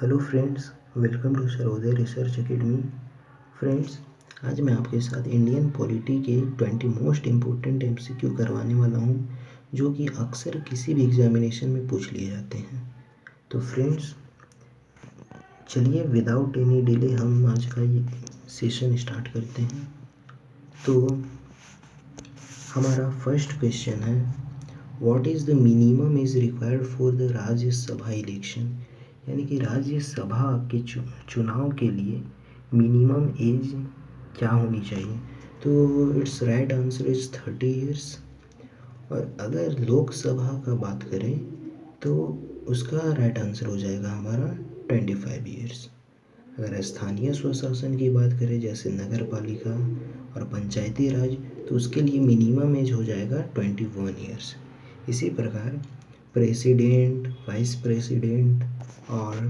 Hello friends, welcome to Sarvodaya research academy. Friends, आज मैं आपके साथ इंडियन पॉलिटी के 20 मोस्ट इम्पोर्टेंट एमसीक्यू करवाने वाला हूँ, जो कि अक्सर किसी भी एग्जामिनेशन में पूछ लिए जाते हैं। तो फ्रेंड्स, चलिए विदाउट एनी डिले हम आज का ये सेशन स्टार्ट करते हैं। तो हमारा फर्स्ट क्वेश्चन है, what is the minimum is required for the Rajya Sabha election. यानी कि राज्यसभा के चुनाव के लिए मिनिमम एज क्या होनी चाहिए। तो it's right answer is 30 years. और अगर लोकसभा का बात करें तो उसका राइट आंसर हो जाएगा हमारा 25 ईयर्स। अगर स्थानीय स्वशासन की बात करें जैसे नगर पालिका और पंचायती राज, तो उसके लिए मिनिमम एज हो जाएगा 21 ईयर्स। इसी प्रकार प्रेसिडेंट, वाइस प्रेसिडेंट और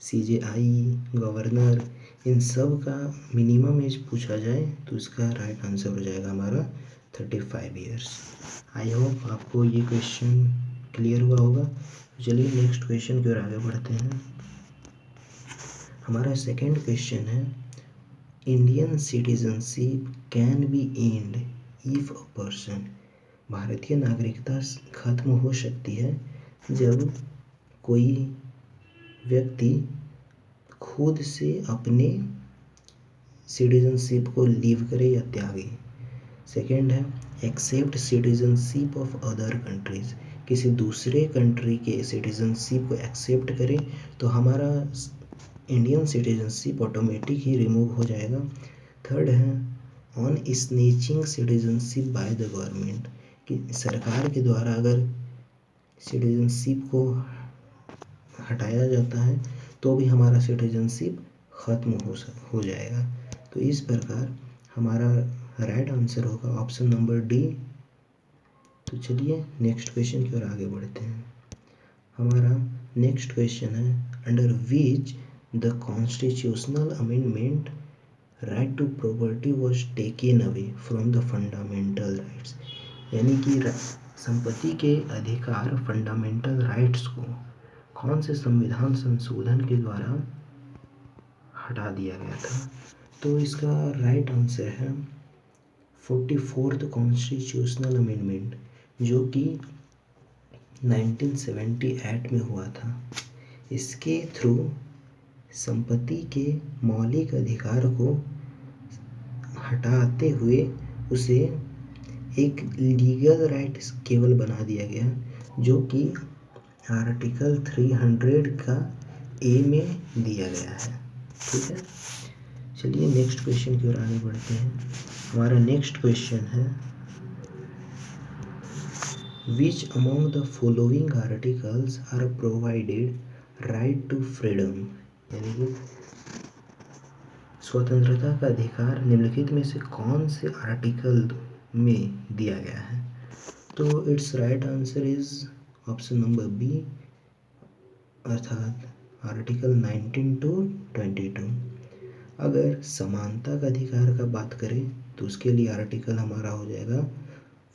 सीजेआई, गवर्नर, इन सब का मिनिमम एज पूछा जाए तो इसका राइट आंसर हो जाएगा हमारा 35 ईयर्स। आई होप आपको ये क्वेश्चन क्लियर हुआ होगा। तो चलिए नेक्स्ट क्वेश्चन की ओर आगे बढ़ते हैं। हमारा सेकंड क्वेश्चन है, Indian citizenship can be and if a person. भारतीय नागरिकता खत्म हो सकती है जब कोई व्यक्ति खुद से अपने सिटीजनशिप को लीव करे या त्यागे। सेकंड है, accept citizenship of other countries. किसी दूसरे कंट्री के सिटीजनशिप को एक्सेप्ट करें तो हमारा इंडियन सिटीजनशिप ऑटोमेटिक ही रिमूव हो जाएगा। थर्ड है, on snatching citizenship by the government, कि सरकार के द्वारा अगर सिटीजनशिप को हटाया जाता है तो भी हमारा सिटीजनशिप ख़त्म हो जाएगा। तो इस प्रकार हमारा राइट आंसर होगा ऑप्शन नंबर डी। तो चलिए नेक्स्ट क्वेश्चन की ओर आगे बढ़ते हैं। हमारा नेक्स्ट क्वेश्चन है, under which the constitutional amendment right to property was taken away from the fundamental rights. यानी कि संपत्ति के अधिकार, फंडामेंटल राइट्स को कौन से संविधान संशोधन के द्वारा हटा दिया गया था। तो इसका राइट आंसर है 44th कॉन्स्टिट्यूशनल अमेंडमेंट, जो कि 1978 में हुआ था। इसके थ्रू संपत्ति के मौलिक अधिकार को हटाते हुए उसे एक लीगल राइट केवल बना दिया गया, जो कि आर्टिकल 300 का ए में दिया गया है। ठीक है, चलिए नेक्स्ट क्वेश्चन की ओर आगे बढ़ते हैं। हमारा नेक्स्ट क्वेश्चन है, which among the following articles are provided right to freedom. यानी कि स्वतंत्रता का अधिकार निम्नलिखित में से कौन से आर्टिकल में दिया गया है। तो it's right answer is option number B, अर्थात आर्टिकल 19 to 22। अगर समानता का अधिकार का बात करें तो उसके लिए आर्टिकल हमारा हो जाएगा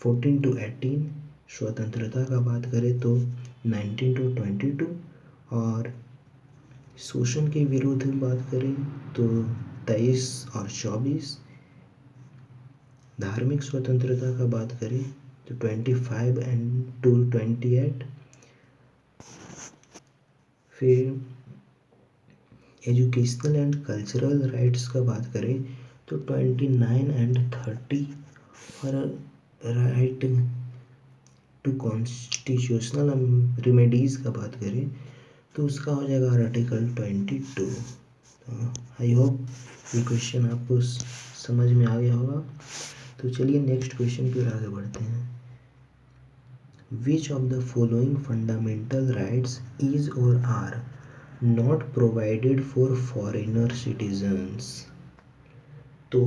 14 to 18। स्वतंत्रता का बात करें तो 19 to 22। और शोषण के विरुद्ध बात करें तो 23 और 24। धार्मिक स्वतंत्रता का बात करें तो 25 and to 28। फिर एजुकेशनल एंड कल्चरल राइट्स का बात करें तो 29 and 30। और राइट टू कॉन्स्टिट्यूशनल रेमेडीज़ का बात करें तो उसका हो जाएगा आर्टिकल 22। आई होप ये क्वेश्चन आपको समझ में आ गया होगा। तो चलिए नेक्स्ट क्वेश्चन की ओर आगे बढ़ते हैं। Which of the following fundamental rights is or are not provided for foreigner citizens. तो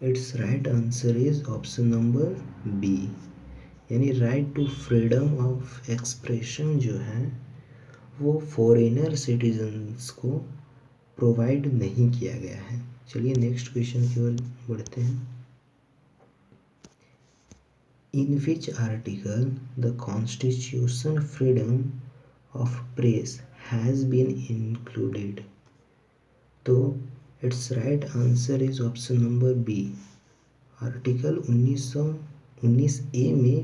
it's right answer is option number B, यानी right to freedom of expression जो है वो फॉरेनर सिटीजन्स को प्रोवाइड नहीं किया गया है। चलिए नेक्स्ट क्वेश्चन की ओर बढ़ते हैं। In which article the constitution freedom of press has been included? तो it's right answer is option number B. Article 1919A में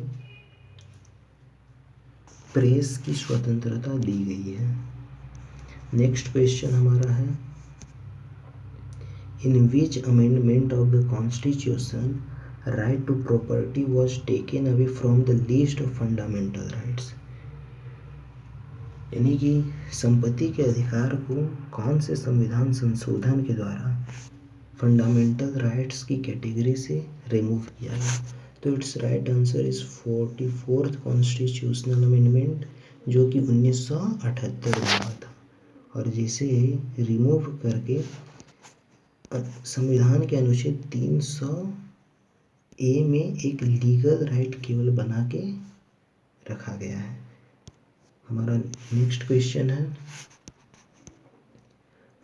प्रेस की स्वतंत्रता दी गई है। नेक्स्ट क्वेश्चन हमारा है, in which amendment of the constitution right to property was taken away from the list of fundamental rights? यानी कि संपत्ति के अधिकार को कौन से संविधान संशोधन के द्वारा फंडामेंटल राइट्स की कैटेगरी से रिमूव किया गया? तो it's right answer is 44th constitutional amendment, जो कि 1978 में हुआ था, और जिसे रिमूव करके संविधान के अनुच्छेद 300A में एक लीगल राइट केवल बना के रखा गया है। हमारा नेक्स्ट क्वेश्चन है,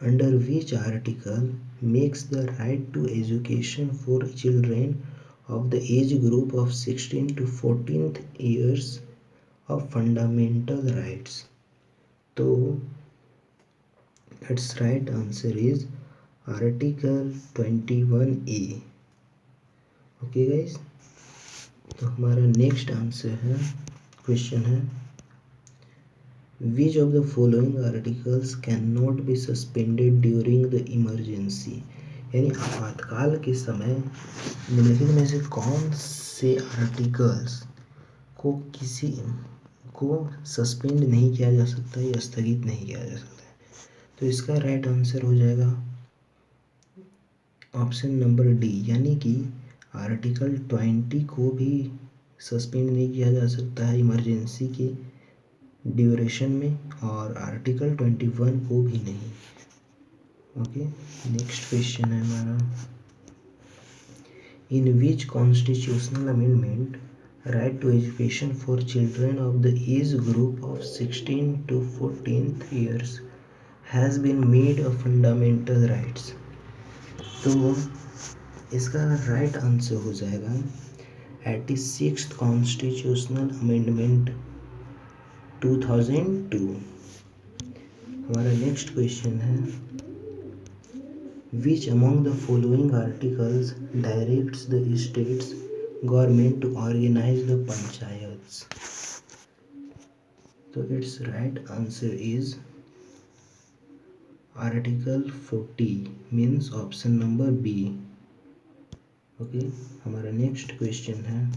under which article makes the right to education for children of the age group of 16 to 14 years of fundamental rights? तो it's right answer is article 21A। Okay guys, तो हमारा नेक्स्ट आंसर है, question है, which of the following articles can not be suspended during the emergency? यानी आपातकाल के समय निम्नलिखित में से कौन से आर्टिकल्स को किसी को सस्पेंड नहीं किया जा सकता या स्थगित नहीं किया जा सकता है? तो इसका राइट आंसर हो जाएगा ऑप्शन नंबर डी, यानी कि आर्टिकल 20 को भी सस्पेंड नहीं किया जा सकता है इमरजेंसी के ड्यूरेशन में, और आर्टिकल 21 को भी नहीं। ओके, नेक्स्ट क्वेश्चन है हमारा, in which constitutional amendment right to education for children of the age group of 16 to 14 years has been made a fundamental rights? तो इसका राइट आंसर हो जाएगा 86th कॉन्स्टिट्यूशनल अमेंडमेंट 2002। हमारा नेक्स्ट क्वेश्चन है, which among the following articles directs the states government to organise the panchayats? तो it's right answer is article 40 means option number B. Okay, हमारा next question है,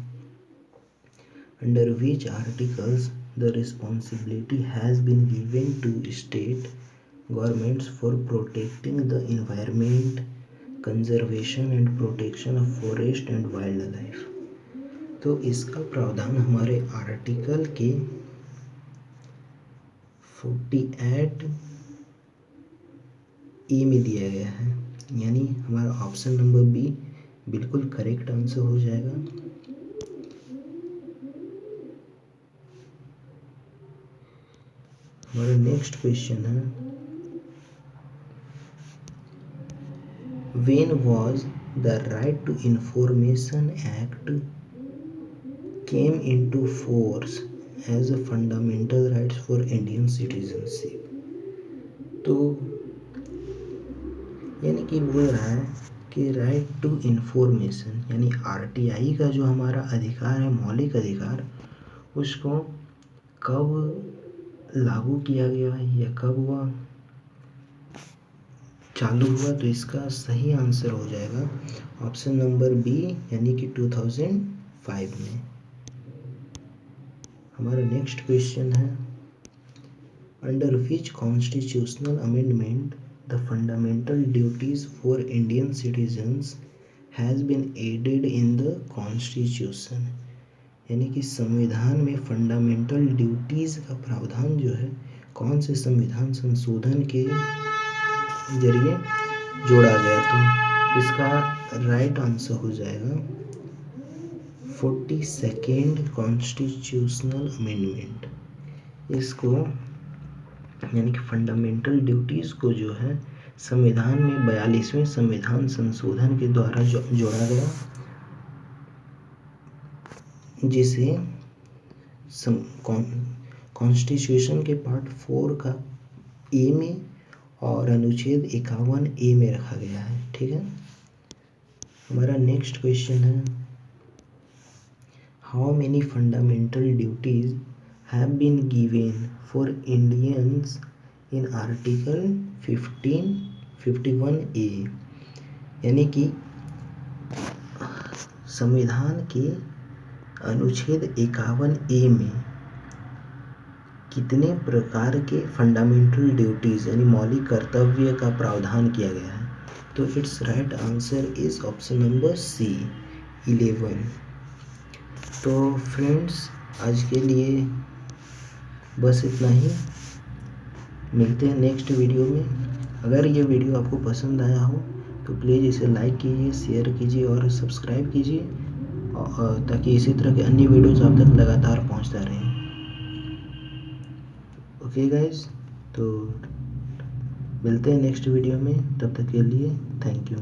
under which articles the responsibility has been given to state governments for protecting the environment, conservation and protection of forest and wild life? तो इसका प्रावधान हमारे article के 48 ए में दिया गया है, यानी हमारा ऑप्शन नंबर बी बिल्कुल करेक्ट आंसर हो जाएगा। हमारा नेक्स्ट क्वेश्चन है, when was the right to information act came into force as a fundamental rights for Indian citizenship? तो यानी कि बोल रहा है कि राइट टू इंफॉर्मेशन यानी आरटीआई का जो हमारा अधिकार है, मौलिक अधिकार, उसको कब लागू किया गया या कब वह चालू हुआ? तो इसका सही आंसर हो जाएगा ऑप्शन नंबर बी, यानी कि 2005 में। हमारा नेक्स्ट क्वेश्चन है, under which constitutional amendment the fundamental duties for Indian citizens has been added in the constitution? यानी कि संविधान में फंडामेंटल ड्यूटीज का प्रावधान जो है कौन से संविधान संशोधन के जरिए जोड़ा गया? तो इसका राइट आंसर हो जाएगा 42nd कॉन्स्टिट्यूशनल अमेंडमेंट। इसको यानी कि फंडामेंटल ड्यूटीज़ को जो है संविधान में 42वें संविधान संशोधन के द्वारा जोड़ा गया, जिसे कॉन्स्टिट्यूशन के पार्ट 4 का ए में और अनुच्छेद 51 ए में रखा गया है। ठीक है, हमारा नेक्स्ट क्वेश्चन है, how many fundamental duties have been given for Indians in article 51A, यानी कि संविधान के अनुच्छेद 51A में कितने प्रकार के फंडामेंटल ड्यूटीज़ यानी मौलिक कर्तव्य का प्रावधान किया गया है। तो it's right answer is option number C 11। तो फ्रेंड्स आज के लिए बस इतना ही, मिलते हैं नेक्स्ट वीडियो में। अगर ये वीडियो आपको पसंद आया हो तो प्लीज़ इसे लाइक कीजिए, शेयर कीजिए और सब्सक्राइब कीजिए, ताकि इसी तरह के अन्य वीडियोज़ आप तक लगातार पहुंचता रहें। ओके गाइस, तो मिलते हैं नेक्स्ट वीडियो में, तब तक के लिए थैंक यू।